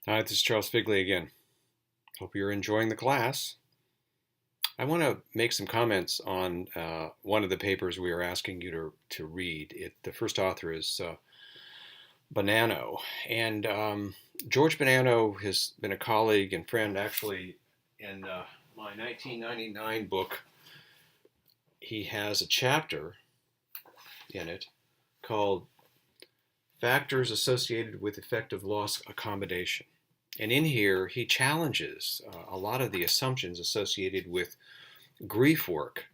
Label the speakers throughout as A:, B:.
A: Hi, this is Charles Figley again. Hope you're enjoying the class. I want to make some comments on one of the papers we are asking you to read. The first author is Bonano. And George Bonano has been a colleague and friend. Actually, in my 1999 book, he has a chapter in it called Factors Associated with Effective Loss Accommodation. And in here, he challenges a lot of the assumptions associated with grief work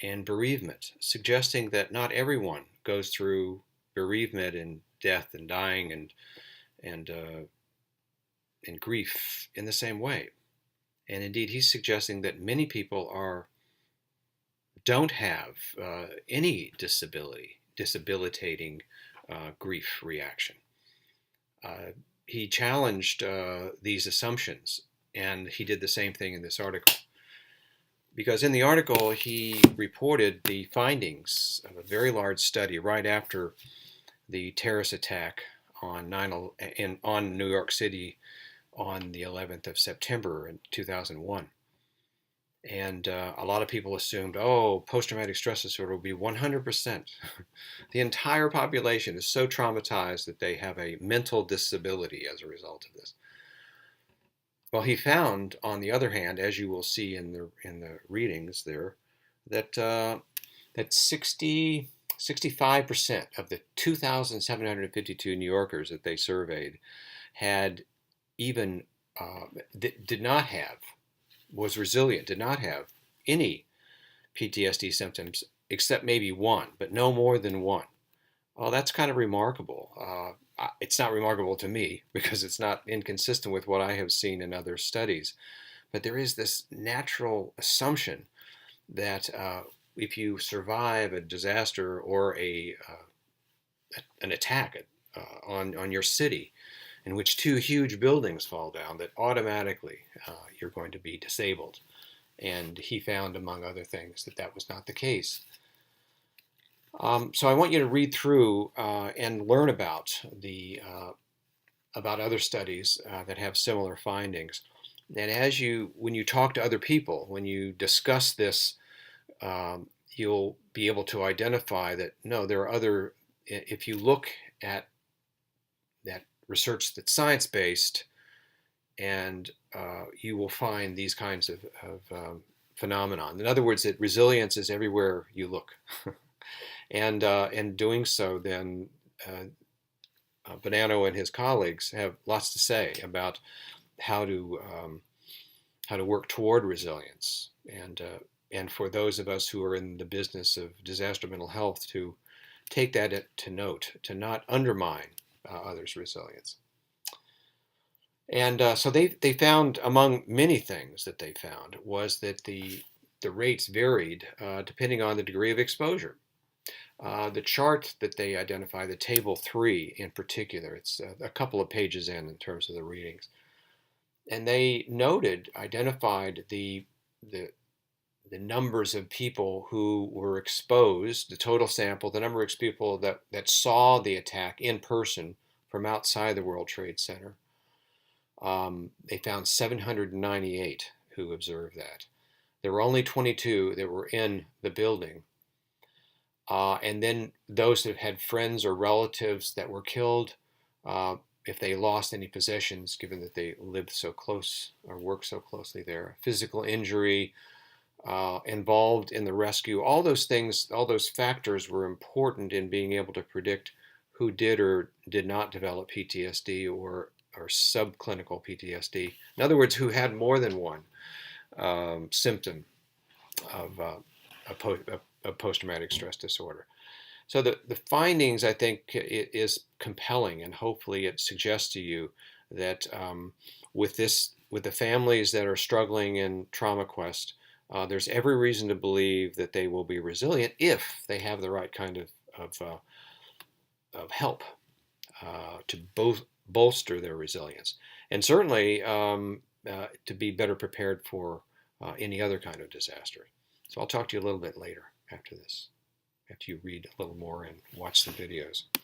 A: and bereavement, suggesting that not everyone goes through bereavement and death and dying and and grief in the same way. And indeed, he's suggesting that many people don't have any debilitating grief reaction. Uh, he challenged these assumptions, and he did the same thing in this article. Because in the article, he reported the findings of a very large study right after the terrorist attack on New York City on the 11th of September in 2001. And a lot of people assumed, oh, post-traumatic stress disorder will be 100%. The entire population is so traumatized that they have a mental disability as a result of this. Well, he found, on the other hand, as you will see in the readings there, that that 65% of the 2,752 New Yorkers that they surveyed had even did not have was resilient, did not have any PTSD symptoms except maybe one, but no more than one. Well, that's kind of remarkable. It's not remarkable to me because it's not inconsistent with what I have seen in other studies. But there is this natural assumption that if you survive a disaster or an attack on your city in which two huge buildings fall down, that automatically you're going to be disabled. And he found, among other things, that that was not the case. So I want you to read through and learn about other studies that have similar findings. And when you talk to other people, when you discuss this, you'll be able to identify that no, there are other. If you look at that research that's science-based, and you will find these kinds of phenomenon. In other words, that resilience is everywhere you look. And in doing so, then Bonanno and his colleagues have lots to say about how to work toward resilience, and for those of us who are in the business of disaster mental health to take that to note, to not undermine others' resilience. And so they found, among many things that they found, was that the rates varied depending on the degree of exposure. The chart that they identify, the table 3 in particular, it's a couple of pages in terms of the readings, and they identified the numbers of people who were exposed, the total sample, the number of people that saw the attack in person from outside the World Trade Center. They found 798 who observed that. There were only 22 that were in the building. And then those that had friends or relatives that were killed, if they lost any possessions, given that they lived so close or worked so closely there, physical injury, involved in the rescue, all those things, all those factors were important in being able to predict who did or did not develop PTSD or subclinical PTSD. In other words, who had more than one symptom of post-traumatic stress disorder. So the findings, I think, is compelling, and hopefully it suggests to you that with the families that are struggling in Trauma Quest, there's every reason to believe that they will be resilient if they have the right kind of help to both bolster their resilience, and certainly to be better prepared for any other kind of disaster. So I'll talk to you a little bit later after this, after you read a little more and watch some videos.